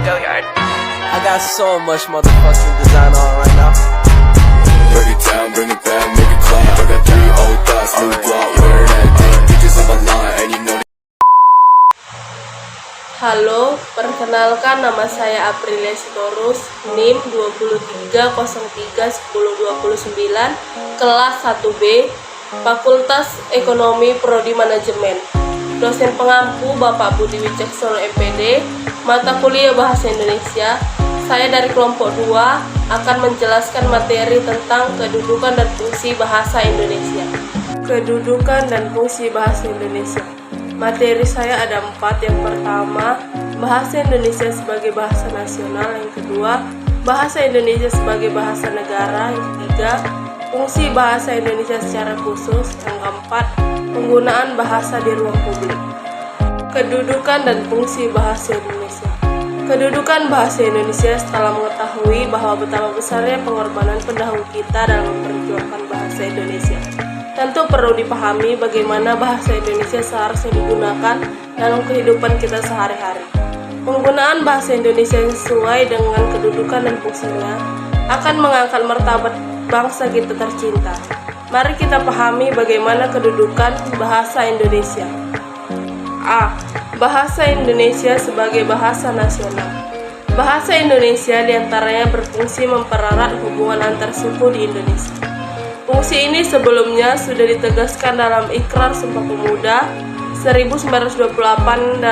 I got so much motherfucking design on right now. Break it down, bring it back, make it clap. I got 3 old thoughts, new block, wear that thing. Bitches on my line, and you know. Halo, perkenalkan nama saya Aprilia Sitorus, NIM 23031029, kelas 1B, Fakultas Ekonomi Prodi Manajemen. Dosen pengampu Bapak Budi Wicaksono MPD, mata kuliah Bahasa Indonesia. Saya dari kelompok 2 akan menjelaskan materi tentang kedudukan dan fungsi bahasa Indonesia. Kedudukan dan fungsi bahasa Indonesia. Materi saya ada 4. Yang pertama, bahasa Indonesia sebagai bahasa nasional. Yang kedua, bahasa Indonesia sebagai bahasa negara. Yang ketiga, fungsi bahasa Indonesia secara khusus. Yang keempat, penggunaan bahasa di ruang publik. Kedudukan dan fungsi bahasa Indonesia. Kedudukan bahasa Indonesia setelah mengetahui bahwa betapa besarnya pengorbanan pendahulu kita dalam memperjuangkan bahasa Indonesia. Tentu perlu dipahami bagaimana bahasa Indonesia seharusnya digunakan dalam kehidupan kita sehari-hari. Penggunaan bahasa Indonesia yang sesuai dengan kedudukan dan fungsinya akan mengangkat martabat bangsa kita tercinta. Mari kita pahami bagaimana kedudukan bahasa Indonesia. A. Bahasa Indonesia sebagai bahasa nasional. Bahasa Indonesia diantaranya berfungsi mempererat hubungan antar suku di Indonesia. Fungsi ini sebelumnya sudah ditegaskan dalam Ikrar Sumpah Pemuda 1928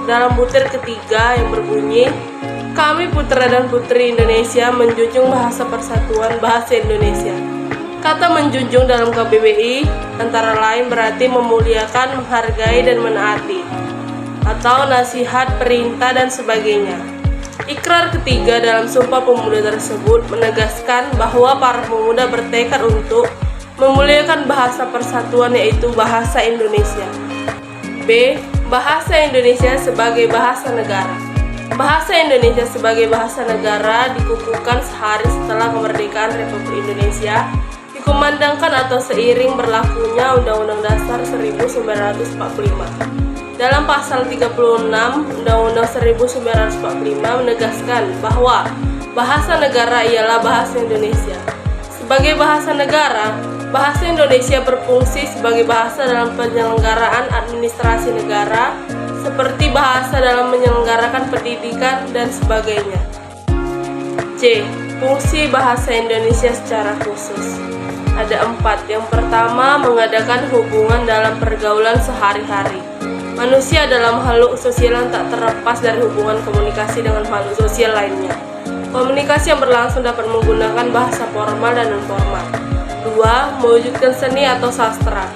dalam butir ketiga yang berbunyi, "Kami putra dan putri Indonesia menjunjung bahasa persatuan bahasa Indonesia." Kata menjunjung dalam KBBI antara lain berarti memuliakan, menghargai, dan menaati, atau nasihat, perintah, dan sebagainya. Ikrar ketiga dalam Sumpah Pemuda tersebut menegaskan bahwa para pemuda bertekad untuk memuliakan bahasa persatuan, yaitu bahasa Indonesia. B. Bahasa Indonesia sebagai bahasa negara. Bahasa Indonesia sebagai bahasa negara dikukuhkan sehari setelah kemerdekaan Republik Indonesia, dikumandangkan atau seiring berlakunya Undang-Undang Dasar 1945. Dalam pasal 36 Undang-Undang 1945 menegaskan bahwa bahasa negara ialah bahasa Indonesia. Sebagai bahasa negara, bahasa Indonesia berfungsi sebagai bahasa dalam penyelenggaraan administrasi negara, seperti bahasa dalam menyelenggarakan pendidikan dan sebagainya. C. Fungsi bahasa Indonesia secara khusus. Ada 4. Yang pertama, mengadakan hubungan dalam pergaulan sehari-hari. Manusia dalam makhluk sosial yang tak terlepas dari hubungan komunikasi dengan makhluk sosial lainnya. Komunikasi yang berlangsung dapat menggunakan bahasa formal dan non-formal. 2. Mewujudkan seni atau sastra.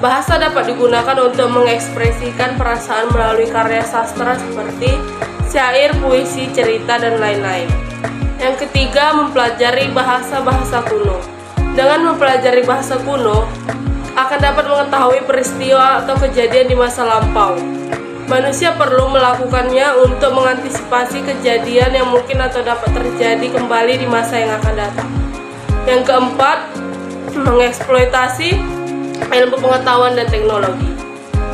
Bahasa dapat digunakan untuk mengekspresikan perasaan melalui karya sastra seperti syair, puisi, cerita, dan lain-lain. Yang ketiga, mempelajari bahasa-bahasa kuno. Dengan mempelajari bahasa kuno, akan dapat mengetahui peristiwa atau kejadian di masa lampau. Manusia perlu melakukannya untuk mengantisipasi kejadian yang mungkin atau dapat terjadi kembali di masa yang akan datang. Yang keempat, mengeksploitasi ilmu pengetahuan dan teknologi.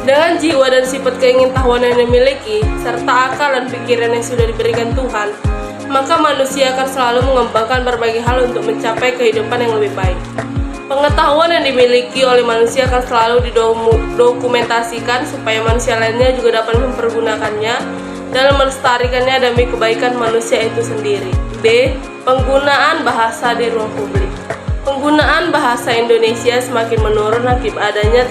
Dengan jiwa dan sifat keingintahuan yang dimiliki, serta akal dan pikiran yang sudah diberikan Tuhan, maka manusia akan selalu mengembangkan berbagai hal untuk mencapai kehidupan yang lebih baik. Pengetahuan yang dimiliki oleh manusia akan selalu didokumentasikan supaya manusia lainnya juga dapat mempergunakannya dalam melestarikannya demi kebaikan manusia itu sendiri. B. Penggunaan bahasa di ruang publik. Penggunaan bahasa Indonesia semakin menurun akibat adanya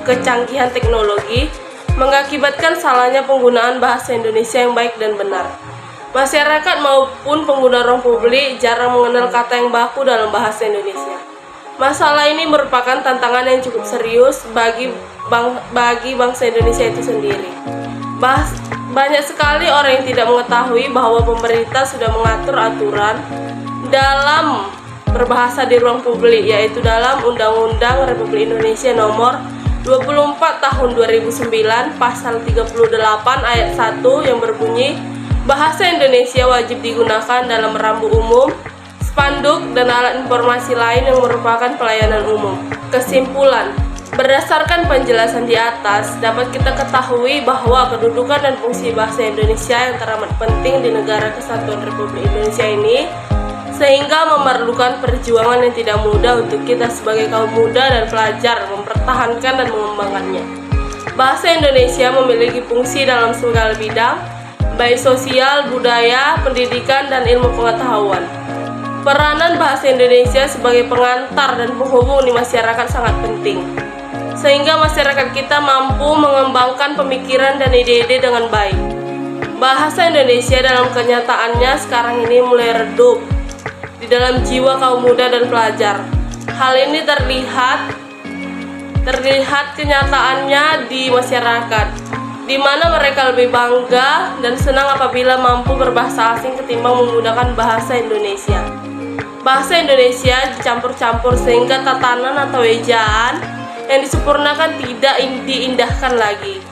kecanggihan teknologi, mengakibatkan salahnya penggunaan bahasa Indonesia yang baik dan benar. Masyarakat maupun pengguna ruang publik jarang mengenal kata yang baku dalam bahasa Indonesia. Masalah ini merupakan tantangan yang cukup serius bagi bangsa Indonesia itu sendiri. Banyak sekali orang yang tidak mengetahui bahwa pemerintah sudah mengatur aturan dalam berbahasa di ruang publik, yaitu dalam Undang-Undang Republik Indonesia Nomor 24 Tahun 2009 Pasal 38 Ayat 1 yang berbunyi, bahasa Indonesia wajib digunakan dalam rambu umum, spanduk, dan alat informasi lain yang merupakan pelayanan umum. Kesimpulan, Berdasarkan penjelasan di atas, dapat kita ketahui bahwa kedudukan dan fungsi bahasa Indonesia yang teramat penting di Negara Kesatuan Republik Indonesia ini, sehingga memerlukan perjuangan yang tidak mudah untuk kita sebagai kaum muda dan pelajar mempertahankan dan mengembangkannya. Bahasa Indonesia memiliki fungsi dalam segala bidang, baik sosial, budaya, pendidikan, dan ilmu pengetahuan. Peranan bahasa Indonesia sebagai pengantar dan penghubung di masyarakat sangat penting, sehingga masyarakat kita mampu mengembangkan pemikiran dan ide-ide dengan baik. Bahasa Indonesia dalam kenyataannya sekarang ini mulai redup di dalam jiwa kaum muda dan pelajar. Hal ini terlihat kenyataannya di masyarakat, di mana mereka lebih bangga dan senang apabila mampu berbahasa asing ketimbang menggunakan bahasa Indonesia. Bahasa Indonesia dicampur-campur sehingga tatanan atau ejaan yang disempurnakan tidak diindahkan lagi,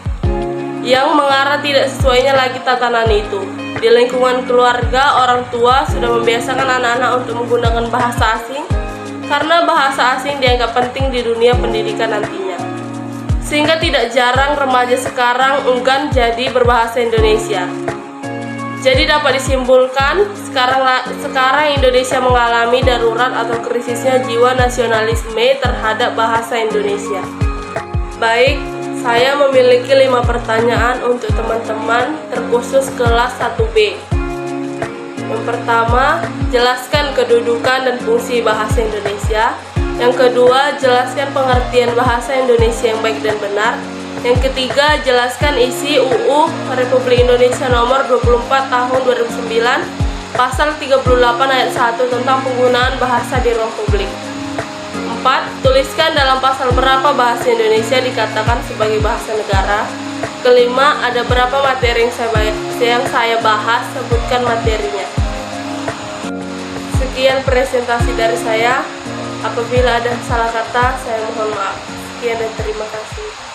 yang mengarah tidak sesuainya lagi tatanan itu. Di lingkungan keluarga, orang tua sudah membiasakan anak-anak untuk menggunakan bahasa asing karena bahasa asing dianggap penting di dunia pendidikan nantinya, sehingga tidak jarang remaja sekarang enggan jadi berbahasa Indonesia. Jadi dapat disimpulkan, sekarang Indonesia mengalami darurat atau krisisnya jiwa nasionalisme terhadap bahasa Indonesia. Baik, saya memiliki 5 pertanyaan untuk teman-teman terkhusus kelas 1B. Yang pertama, jelaskan kedudukan dan fungsi bahasa Indonesia. Yang kedua, jelaskan pengertian bahasa Indonesia yang baik dan benar. Yang ketiga, jelaskan isi UU Republik Indonesia Nomor 24 Tahun 2009, Pasal 38 Ayat 1 tentang penggunaan bahasa di ruang publik. 4. Tuliskan dalam pasal berapa bahasa Indonesia dikatakan sebagai bahasa negara. Kelima, ada berapa materi yang saya bahas, sebutkan materinya. Sekian presentasi dari saya. Apabila ada salah kata, saya mohon maaf. Sekian dan terima kasih.